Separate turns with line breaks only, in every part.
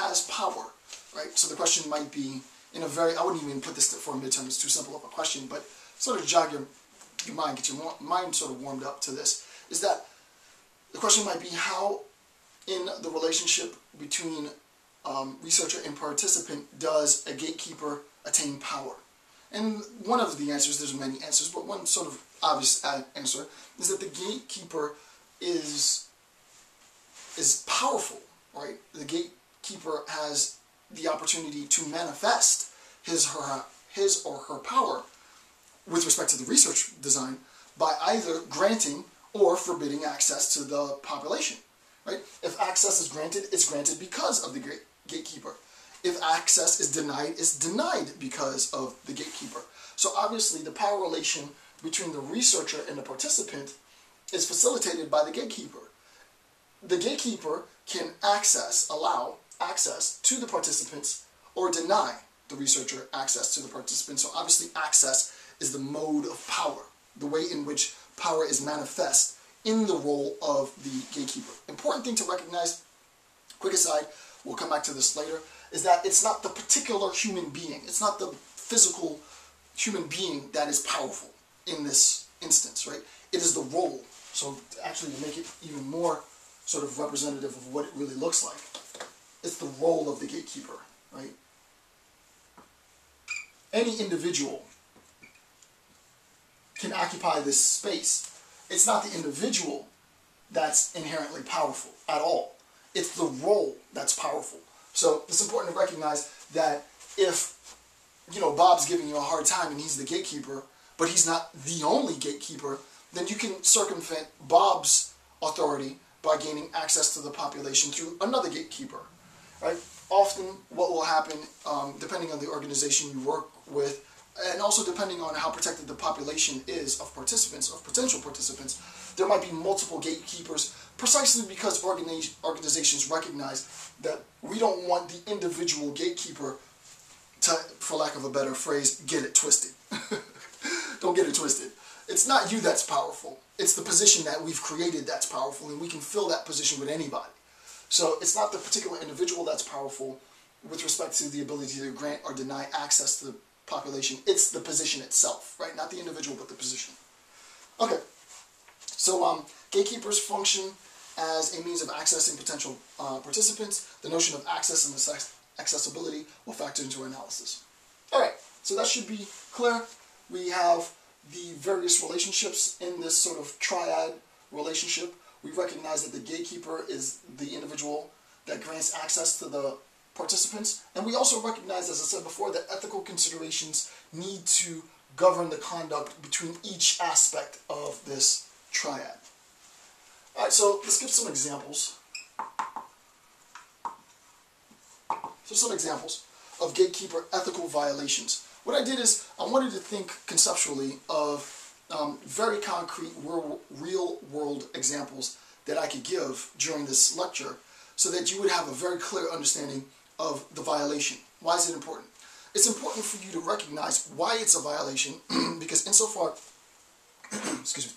has power, right? So the question might be in a very, I wouldn't even put this for a midterm, it's too simple of a question, but sort of jog your mind, get your mind sort of warmed up to this, is that the question might be how in the relationship between researcher and participant does a gatekeeper attain power? And one of the answers, there's many answers, but one sort of obvious answer is that the gatekeeper is powerful, right? The gatekeeper has the opportunity to manifest his or her power with respect to the research design by either granting or forbidding access to the population, right? If access is granted, it's granted because of the gatekeeper. If access is denied, it's denied because of the gatekeeper. So obviously the power relation between the researcher and the participant is facilitated by the gatekeeper. The gatekeeper can allow access to the participants or deny the researcher access to the participants. So obviously access is the mode of power, the way in which power is manifest in the role of the gatekeeper. Important thing to recognize, quick aside, we'll come back to this later, is that it's not the particular human being, it's not the physical human being that is powerful in this instance, right? It is the role. So actually to make it even more sort of representative of what it really looks like, it's the role of the gatekeeper, right? Any individual can occupy this space. It's not the individual that's inherently powerful at all. It's the role that's powerful. So it's important to recognize that if, you know, Bob's giving you a hard time and he's the gatekeeper, but he's not the only gatekeeper, then you can circumvent Bob's authority by gaining access to the population through another gatekeeper, right? Often what will happen, depending on the organization you work with, and also depending on how protected the population is of participants, of potential participants, there might be multiple gatekeepers precisely because organizations recognize that we don't want the individual gatekeeper to, for lack of a better phrase, get it twisted. Don't get it twisted. It's not you that's powerful. It's the position that we've created that's powerful, and we can fill that position with anybody. So it's not the particular individual that's powerful with respect to the ability to grant or deny access to the population. It's the position itself, right? Not the individual, but the position. Okay, so gatekeepers function as a means of accessing potential participants. The notion of access and accessibility will factor into our analysis. All right, so that should be clear. We have the various relationships in this sort of triad relationship. We recognize that the gatekeeper is the individual that grants access to the participants, and we also recognize, as I said before, that ethical considerations need to govern the conduct between each aspect of this triad. All right, so let's give some examples. So some examples of gatekeeper ethical violations. What I did is I wanted to think conceptually of very concrete real-world examples that I could give during this lecture so that you would have a very clear understanding of the violation. Why is it important? It's important for you to recognize why it's a violation because insofar, excuse me,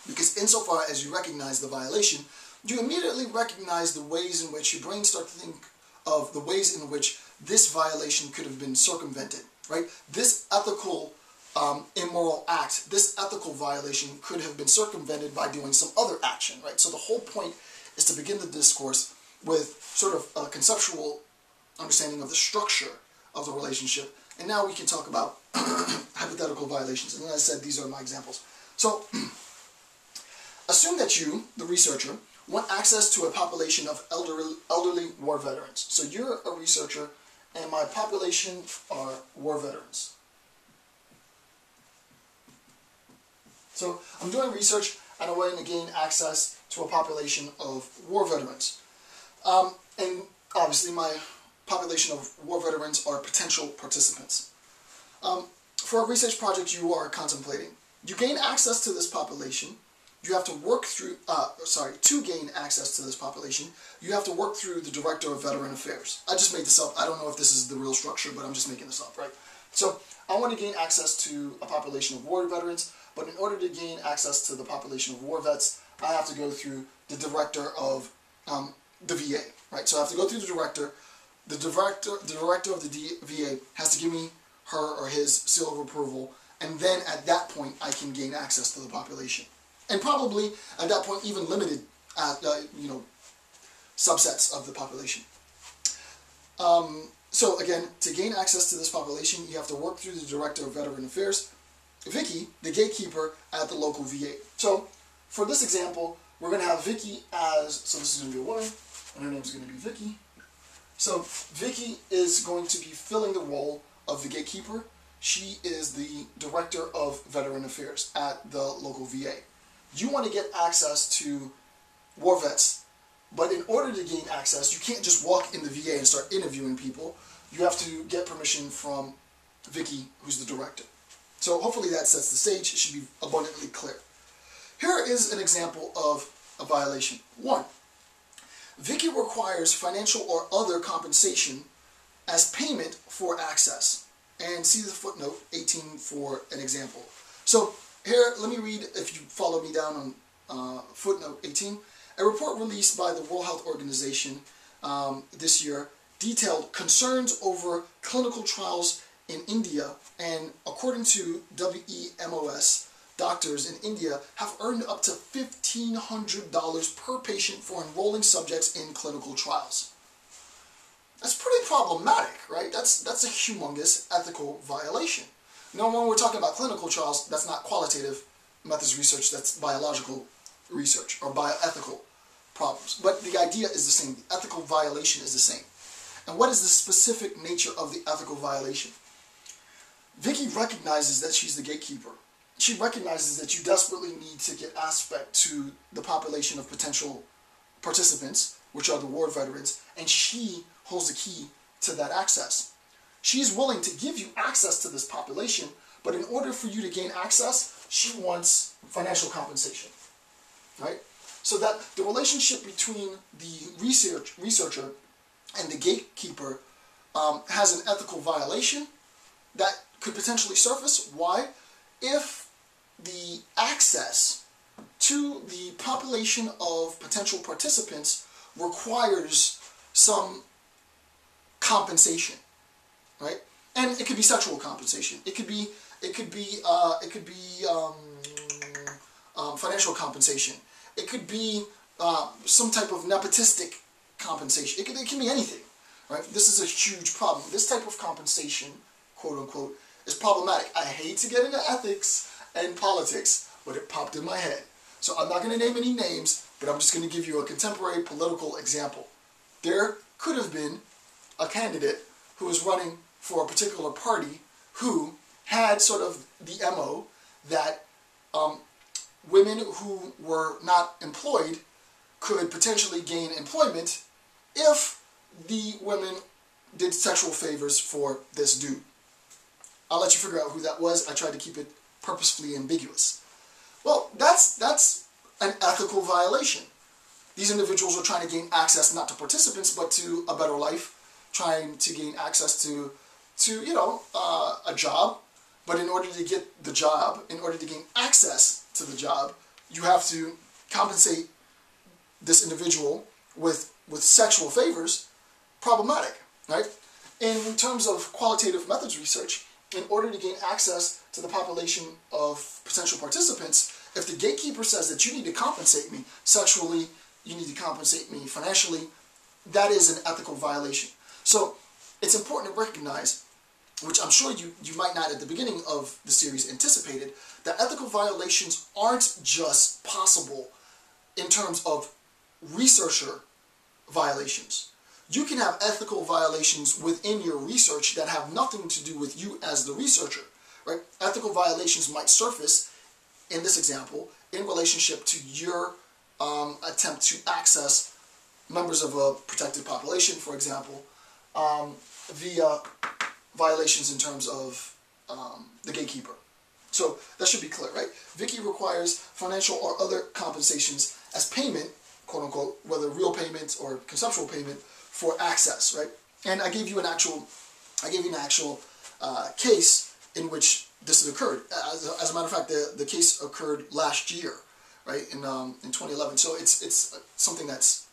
because insofar as you recognize the violation, you immediately recognize the ways in which your brain starts to think of the ways in which this violation could have been circumvented, right? This ethical immoral act, this ethical violation could have been circumvented by doing some other action, right? So the whole point is to begin the discourse with sort of a conceptual understanding of the structure of the relationship, and now we can talk about hypothetical violations. And as I said, these are my examples. So assume that you, the researcher, want access to a population of elderly war veterans. So you're a researcher, and my population are war veterans. So I'm doing research, and I want to gain access to a population of war veterans. And obviously my population of war veterans are potential participants. For a research project you are contemplating, you gain access to this population. You have to work through, to gain access to this population, you have to work through the Director of Veteran Affairs. I just made this up. I don't know if this is the real structure, but I'm just making this up, right? So I want to gain access to a population of war veterans, but in order to gain access to the population of war vets, I have to go through the Director of the VA, right? So I have to go through the director. The director of the VA has to give me her or his seal of approval, and then at that point I can gain access to the population, and probably at that point even limited, subsets of the population. So again, to gain access to this population, you have to work through the Director of Veteran Affairs, Vicky, the gatekeeper at the local VA. So for this example, we're going to have Vicky so this is going to be a woman, and her name is going to be Vicky. So Vicky is going to be filling the role of the gatekeeper. She is the Director of Veteran Affairs at the local VA. You want to get access to war vets, but in order to gain access, you can't just walk in the VA and start interviewing people. You have to get permission from Vicky, who's the director. So hopefully that sets the stage. It should be abundantly clear. Here is an example of a violation. 1. Vicky requires financial or other compensation as payment for access. And see the footnote 18 for an example. So here, let me read, if you follow me down on footnote 18. A report released by the World Health Organization this year detailed concerns over clinical trials in India, and according to WEMOS, doctors in India have earned up to $1,500 per patient for enrolling subjects in clinical trials. That's pretty problematic, right? That's a humongous ethical violation. Now, when we're talking about clinical trials, that's not qualitative methods research, that's biological research or bioethical problems. But the idea is the same. The ethical violation is the same. And what is the specific nature of the ethical violation? Vicky recognizes that she's the gatekeeper. She recognizes that you desperately need to get aspect to the population of potential participants, which are the war veterans, and she holds the key to that access. She's willing to give you access to this population, but in order for you to gain access, she wants financial compensation, right? So that the relationship between the researcher and the gatekeeper has an ethical violation that could potentially surface. Why? If the access to the population of potential participants requires some compensation, right? And it could be sexual compensation. It could be financial compensation. It could be some type of nepotistic compensation. It can be anything, right? This is a huge problem. This type of compensation, quote unquote, is problematic. I hate to get into ethics and politics, but it popped in my head. So I'm not going to name any names, but I'm just going to give you a contemporary political example. There could have been a candidate who was running for a particular party who had sort of the MO that women who were not employed could potentially gain employment if the women did sexual favors for this dude. I'll let you figure out who that was. I tried to keep it purposefully ambiguous. Well, that's an ethical violation. These individuals are trying to gain access not to participants, but to a better life, trying to gain access to a job. But in order to get the job, in order to gain access to the job, you have to compensate this individual with sexual favors. Problematic, right? In terms of qualitative methods research, in order to gain access to the population of potential participants, if the gatekeeper says that you need to compensate me sexually, you need to compensate me financially, that is an ethical violation. So it's important to recognize, which I'm sure you might not at the beginning of the series anticipated, that ethical violations aren't just possible in terms of researcher violations. You can have ethical violations within your research that have nothing to do with you as the researcher, right? Ethical violations might surface, in this example, in relationship to your attempt to access members of a protected population, for example, via violations in terms of the gatekeeper. So that should be clear, right? Vicky requires financial or other compensations as payment, quote unquote, whether real payment or conceptual payment, for access, right? And I gave you an actual case in which this had occurred. As a matter of fact, the case occurred last year, right, in 2011. So it's something that's